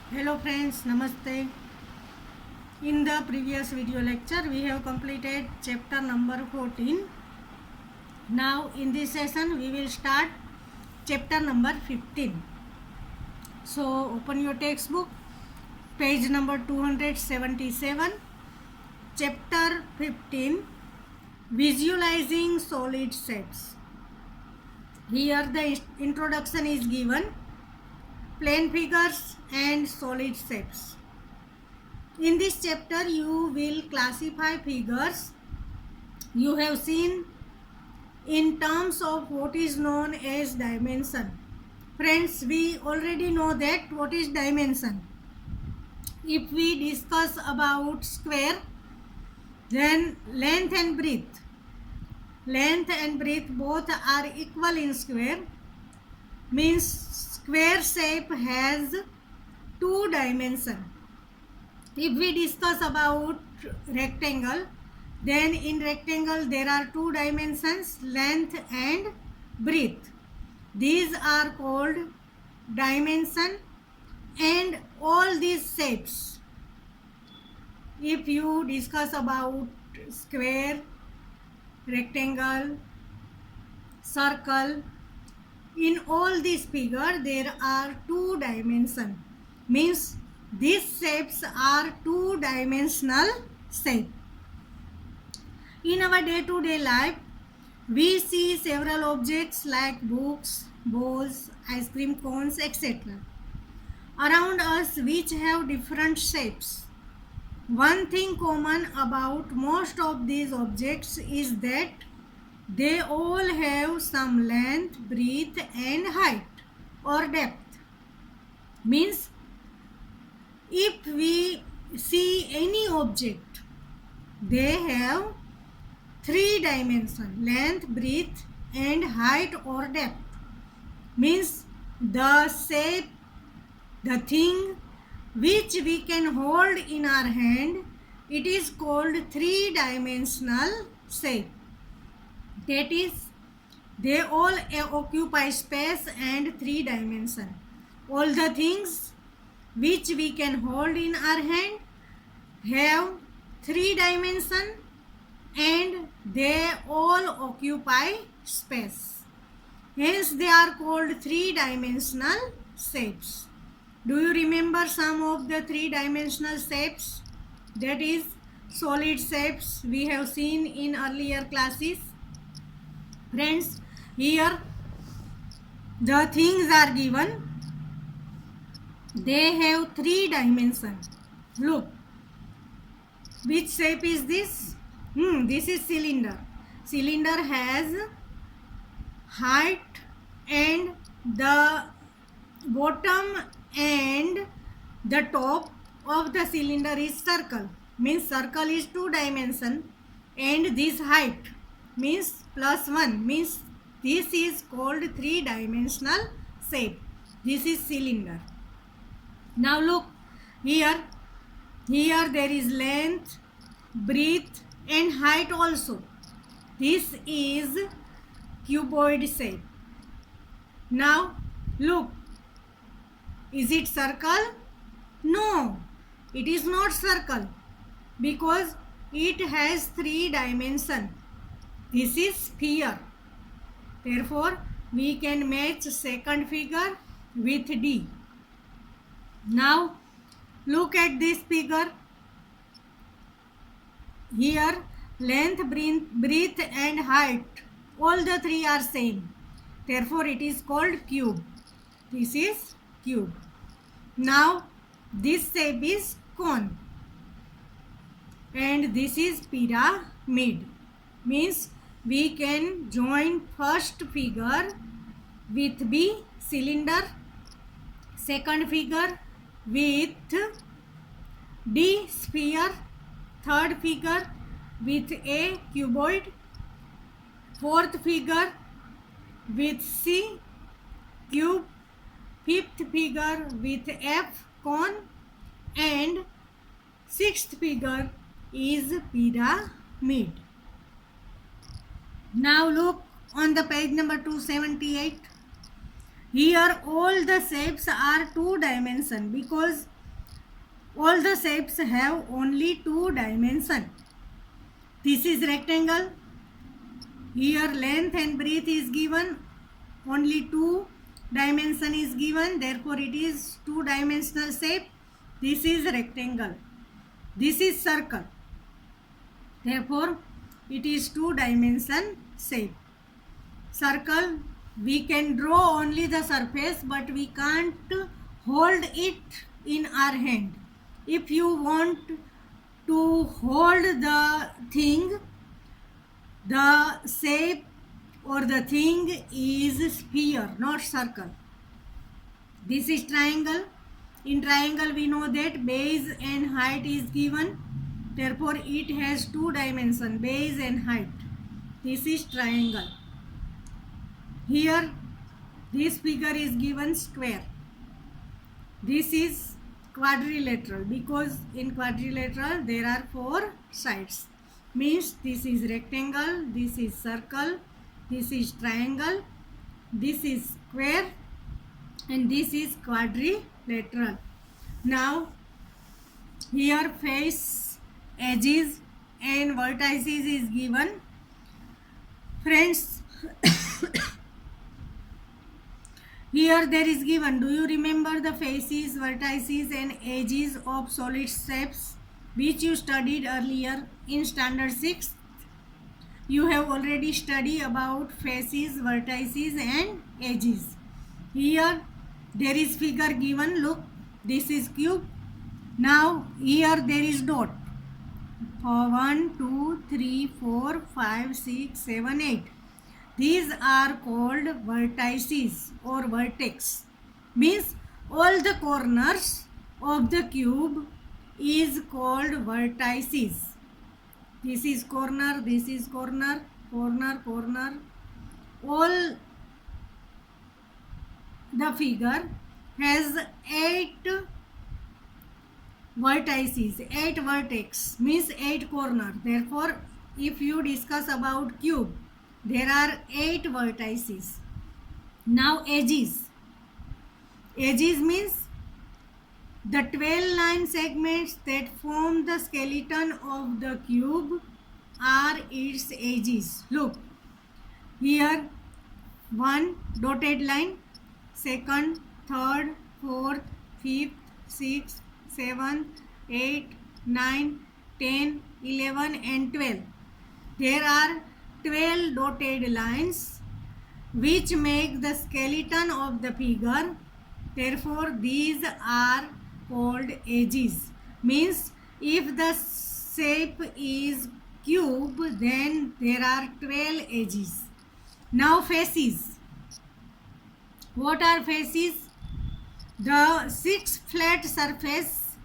Hello friends, Namaste. In the previous video lecture, we have completed chapter number 14. Now in this session, we will start chapter number 15. So open your textbook, page number 277, chapter 15, Visualizing Solid Shapes. Here the introduction is given, plane figures and solid shapes. In this chapter, you will classify figures you have seen in terms of what is known as dimension. Friends, we already know that what is dimension. If we discuss about square, then length and breadth both are equal in square, means square shape has two dimensions. If we discuss about rectangle, then in rectangle there are two dimensions, length and breadth. These are called dimension, and all these shapes, if you discuss about square, rectangle, circle, in all these figure there are two dimensions, means these shapes are two-dimensional shape. In our day-to-day life, we see several objects like books, balls, ice cream cones, etc. around us which have different shapes. One thing common about most of these objects is that they all have some length, breadth and height or depth. Means if we see any object, they have three dimensions, length, breadth and height or depth. Means the shape, the thing which we can hold in our hand, it is called three-dimensional shape. That is, they all occupy space and three dimension. All the things which we can hold in our hand have three dimension and they all occupy space. Hence they are called three-dimensional shapes. Do you remember some of the three-dimensional shapes? That is solid shapes we have seen in earlier classes. Friends, here the things are given. They have three dimensions. Look, which shape is this? This is cylinder. Cylinder has height and the bottom and the top of the cylinder is circle. Means circle is two dimension and this height means +1 means this is called three-dimensional shape. This is cylinder. Now look here. Here there is length, breadth and height also. This is cuboid shape. Now look. Is it circle? No. It is not circle because it has three dimensions. This is sphere. Therefore, we can match second figure with D. Now, look at this figure. Here, length, breadth and height, all the three are same. Therefore, it is called cube. This is cube. Now, this shape is cone. And this is pyramid. Means we can join first figure with B, cylinder, second figure with D, sphere, third figure with A, cuboid, fourth figure with C, cube, fifth figure with F, cone, and sixth figure is pyramid. Now look on the page number 278. Here all the shapes are two dimension because All the shapes have only two dimensions. This is rectangle. Here length and breadth is given. Only two dimension is given. Therefore, it is two-dimensional shape. This is rectangle. This is circle. Therefore, it is two-dimension shape. Circle, we can draw only the surface, but we can't hold it in our hand. If you want to hold the thing, the shape or the thing is sphere, not circle. This is triangle. In triangle, we know that base and height is given. Therefore, it has two dimensions, base and height. This is triangle. Here, this figure is given square. This is quadrilateral because in quadrilateral there are four sides. Means this is rectangle, this is circle, this is triangle, this is square, and this is quadrilateral. Now, here face, edges and vertices is given. Friends, here there is given, do you remember the faces, vertices and edges of solid shapes which you studied earlier in standard 6? You have already studied about faces, vertices and edges. Here there is figure given, look, this is cube. Now here there is dot. 1, 2, 3, 4, 5, 6, 7, 8. These are called vertices or vertex. Means all the corners of the cube is called vertices. This is corner, this is corner, corner, corner. All the figure has 8 vertices, 8 vertex means 8 corner. Therefore, if you discuss about cube, there are 8 vertices. Now edges. Edges means the 12 line segments that form the skeleton of the cube are its edges. Look, here one dotted line, second, third, fourth, fifth, sixth, 7, 8, 9, 10, 11 and 12. There are 12 dotted lines which make the skeleton of the figure. Therefore, these are called edges. Means if the shape is cube, then there are 12 edges. Now faces. What are faces? The 6 flat surface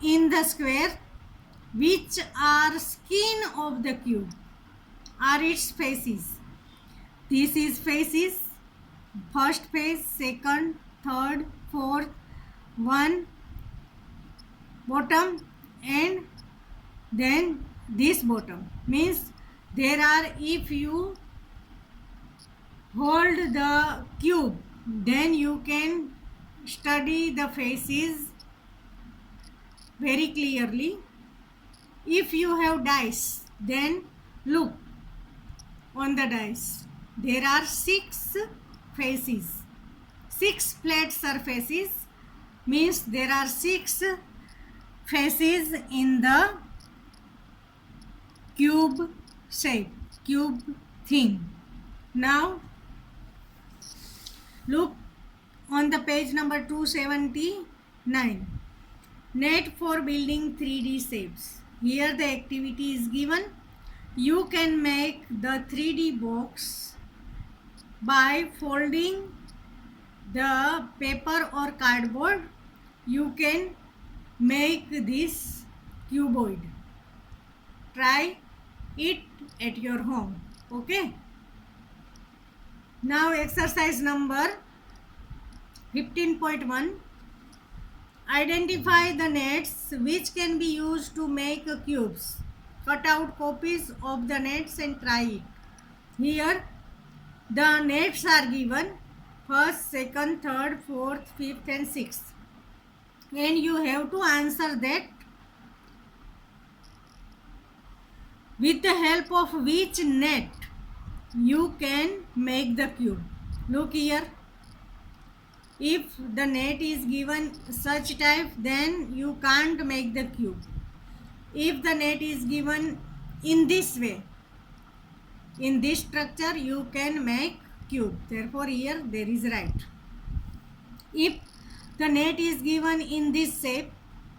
in the square which are skin of the cube are its faces. This is faces. First face, second, third, fourth, one bottom and then this bottom. Means there are, if you hold the cube, then you can study the faces very clearly. If you have dice, then look on the dice. There are 6 faces, 6 flat surfaces, means there are 6 faces in the cube shape, cube thing. Now look on the page number 279. Net for building 3D shapes. Here the activity is given. You can make the 3D box by folding the paper or cardboard. You can make this cuboid. Try it at your home. Okay. Now exercise number 15.1. Identify the nets which can be used to make cubes. Cut out copies of the nets and try it. Here the nets are given: first, second, third, fourth, fifth and sixth. and you have to answer that with the help of which net you can make the cube. Look here. If the net is given such type, then you can't make the cube. If the net is given in this way, in this structure, you can make cube. Therefore, here there is right. If the net is given in this shape,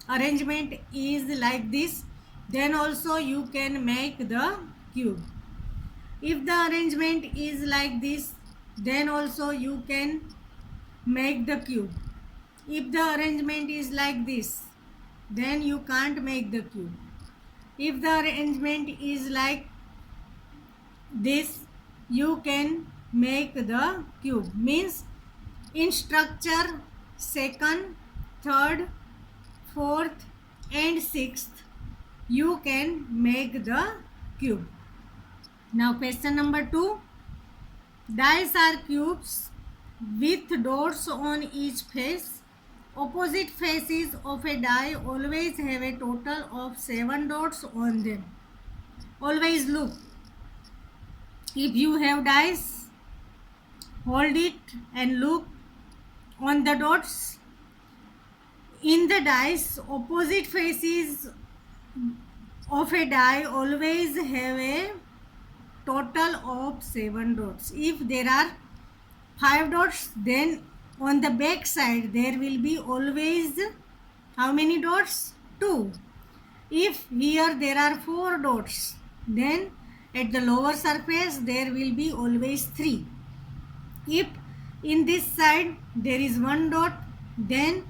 arrangement is like this, then also you can make the cube. If the arrangement is like this, then also you can make the cube. If the arrangement is like this, then you can't make the cube. If the arrangement is like this, you can make the cube. Means in structure second, third, fourth and sixth, you can make the cube. Now question number 2. Dice are cubes with dots on each face. Opposite faces of a die always have a total of 7 dots on them. Always look. If you have dice, hold it and look on the dots. In the dice, opposite faces of a die always have a total of 7 dots. If there are 5 dots, then on the back side there will be always how many dots? 2. If here there are 4 dots, then at the lower surface there will be always 3. If in this side there is 1 dot, then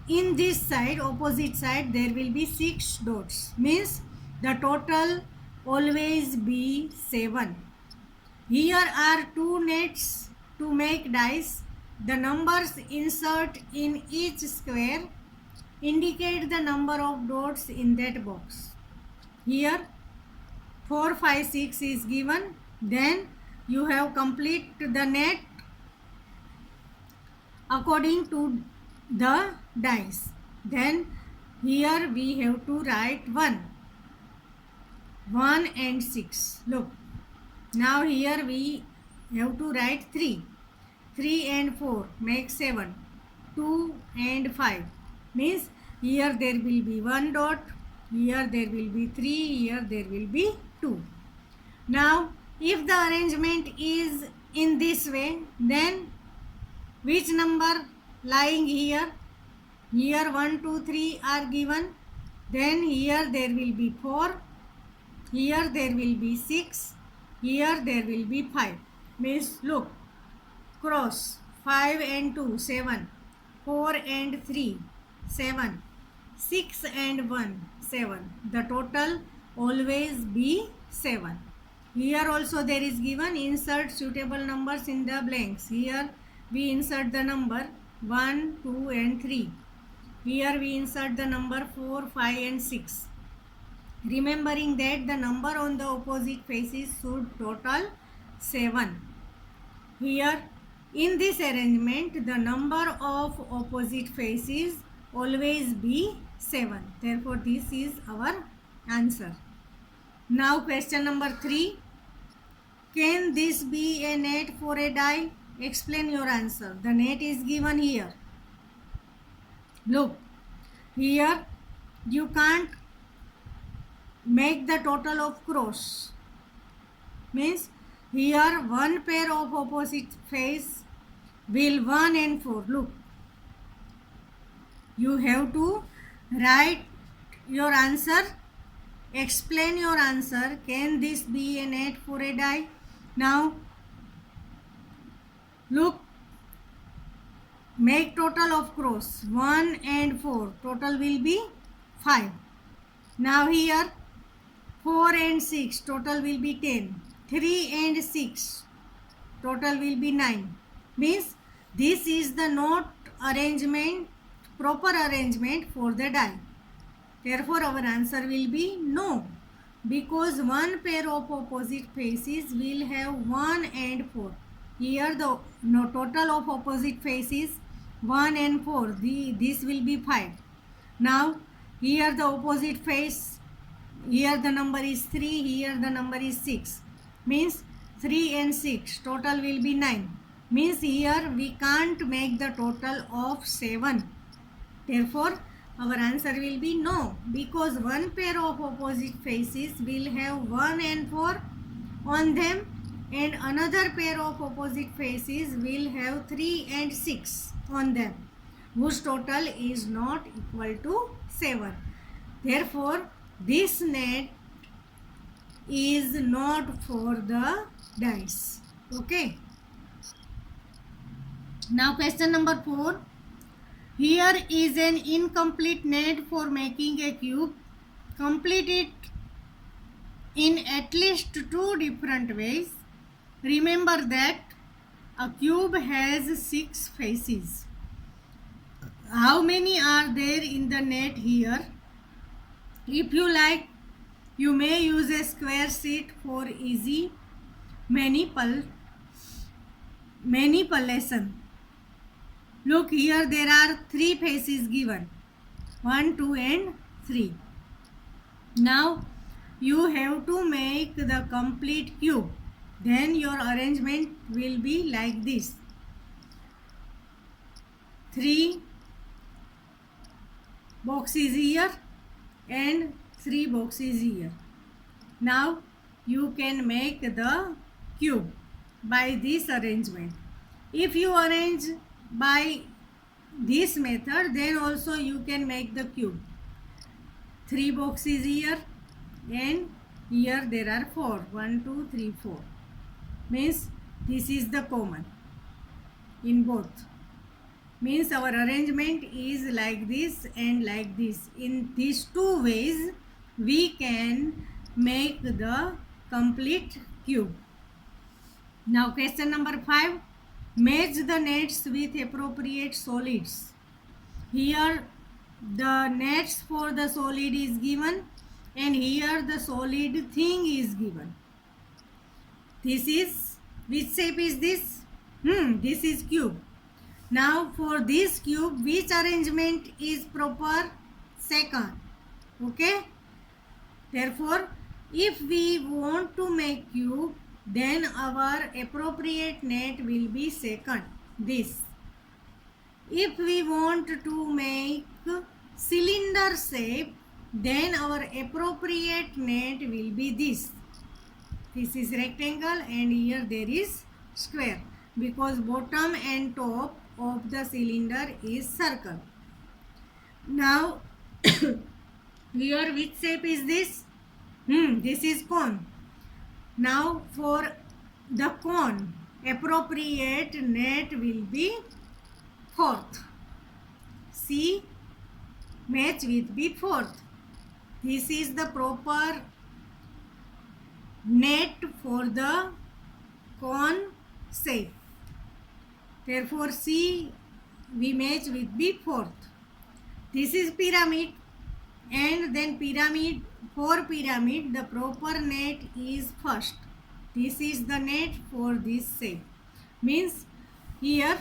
in this side, opposite side, there will be 6 dots. Means the total always be 7. Here are 2 nets to make dice. The numbers insert in each square indicate the number of dots in that box. Here 4, 5, 6 is given. Then you have complete the net according to the dice. Then here we have to write 1 and 6. Look, now here we have to write 3 and 4 make 7, 2 and 5 means here there will be 1 dot, here there will be 3, here there will be 2. Now if the arrangement is in this way, then which number lying here? Here 1, 2, 3 are given. Then here there will be 4. Here there will be 6. Here there will be 5. Means look, cross 5 and 2, 7. 4 and 3, 7. 6 and 1, 7. The total always be 7. Here also there is given insert suitable numbers in the blanks. Here we insert the number 1, 2 and 3. Here we insert the number 4, 5 and 6. Remembering that the number on the opposite faces should total 7. Here in this arrangement the number of opposite faces always be 7. Therefore this is our answer. Now question number 3. Can this be a net for a die? Explain your answer. The net is given here. Look, here you can't make the total of cross. Means here one pair of opposite face will 1 and 4. Look, you have to write your answer. Explain your answer. Can this be a net for a die? Now look, make total of cross 1 and 4. Total will be 5. Now here 4 and 6. Total will be 10. 3 and 6. Total will be 9. Means this is the not arrangement, proper arrangement for the die. Therefore our answer will be no. Because one pair of opposite faces will have 1 and 4. Here the total of opposite faces 1 and 4. This will be 5. Now here the opposite face, here the number is 3, here the number is 6. Means 3 and 6, total will be 9. Means here we can't make the total of 7. Therefore, our answer will be no, because one pair of opposite faces will have 1 and 4 on them, and another pair of opposite faces will have 3 and 6 on them, whose total is not equal to 7. Therefore, this net is not for the dice. Okay. Now question number 4. Here is an incomplete net for making a cube. Complete it in at least 2 different ways. Remember that a cube has 6 faces. How many are there in the net here? If you like, you may use a square sheet for easy manipulation. Look, here there are 3 faces given. 1, 2 and 3. Now you have to make the complete cube. Then your arrangement will be like this. 3 boxes here and 3 boxes here. Now you can make the cube by this arrangement. If you arrange by this method, then also you can make the cube. 3 boxes here and here there are 4. 1, 2, 3, 4. Means this is the common in both. Means our arrangement is like this and like this. In these 2 ways we can make the complete cube. Now question number 5. Match the nets with appropriate solids. Here the nets for the solid is given and here the solid thing is given. This is, which shape is this? This is cube. Now for this cube, which arrangement is proper? Second. Okay. Therefore, if we want to make cube, then our appropriate net will be second, this. If we want to make cylinder shape, then our appropriate net will be this. This is rectangle and here there is square, because bottom and top of the cylinder is circle. Now here which shape is this? This is cone. Now for the cone, appropriate net will be fourth. C match with B fourth. This is the proper net for the cone shape. Therefore C we match with B fourth. This is pyramid, and then pyramid, for pyramid the proper net is first. This is the net for this shape. Means here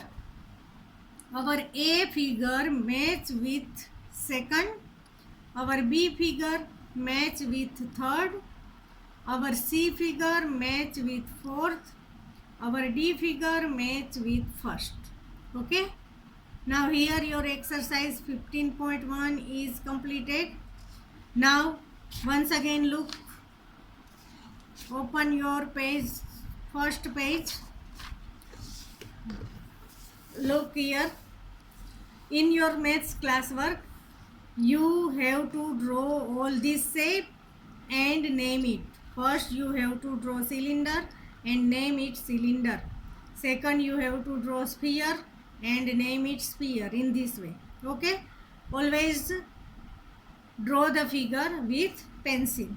our A figure match with second, our B figure match with third, our C figure match with fourth, our D figure match with first. Okay. Now here your exercise 15.1 is completed. Now once again look, open your page, first page. Look here, in your maths classwork you have to draw all this shape and name it. First you have to draw cylinder and name it cylinder. Second you have to draw sphere and name it sphere, in this way. Okay. Always draw the figure with pencil.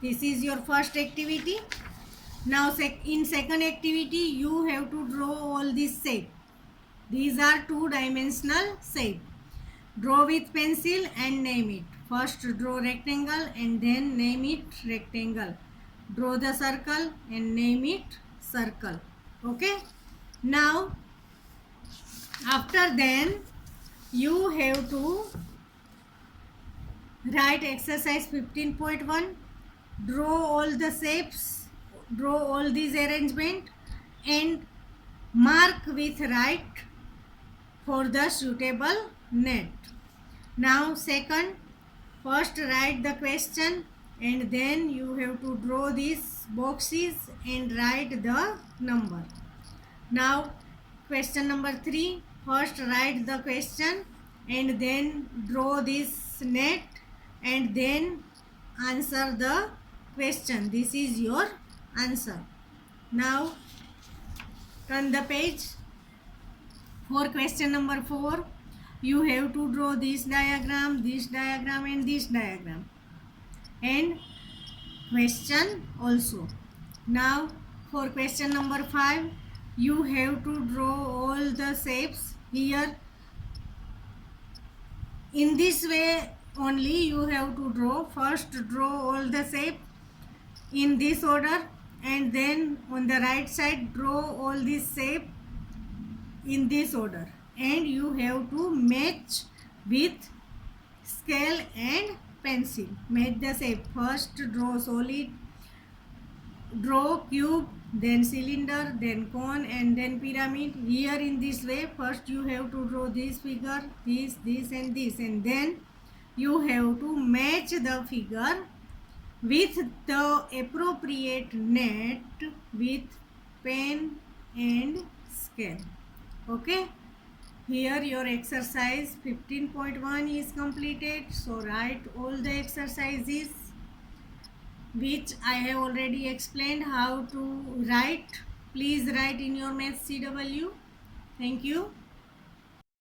This is your first activity. Now in second activity you have to draw all this shape. These are 2-dimensional shape. Draw with pencil and name it. First draw rectangle and then name it rectangle. Draw the circle and name it circle. Okay. Now After then you have to write exercise 15.1, draw all the shapes, draw all these arrangement and mark with right for the suitable net. Now second, first write the question and then you have to draw these boxes and write the number. Now question number 3, first write the question and then draw this net and then answer the question. This is your answer. Now turn the page. For question number 4, you have to draw this diagram and this diagram and question also. Now for question number 5, you have to draw all the shapes here. In this way only you have to draw. First draw all the shape in this order and then on the right side draw all this shape in this order, and you have to match with scale and pencil. Match the shape. First draw solid, draw cube, then cylinder, then cone and then pyramid. Here in this way, first you have to draw this figure, this and this, and then you have to match the figure with the appropriate net with pen and scale. Okay, here your exercise 15.1 is completed. So write all the exercises which I have already explained how to write. Please write in your Maths CW. Thank you.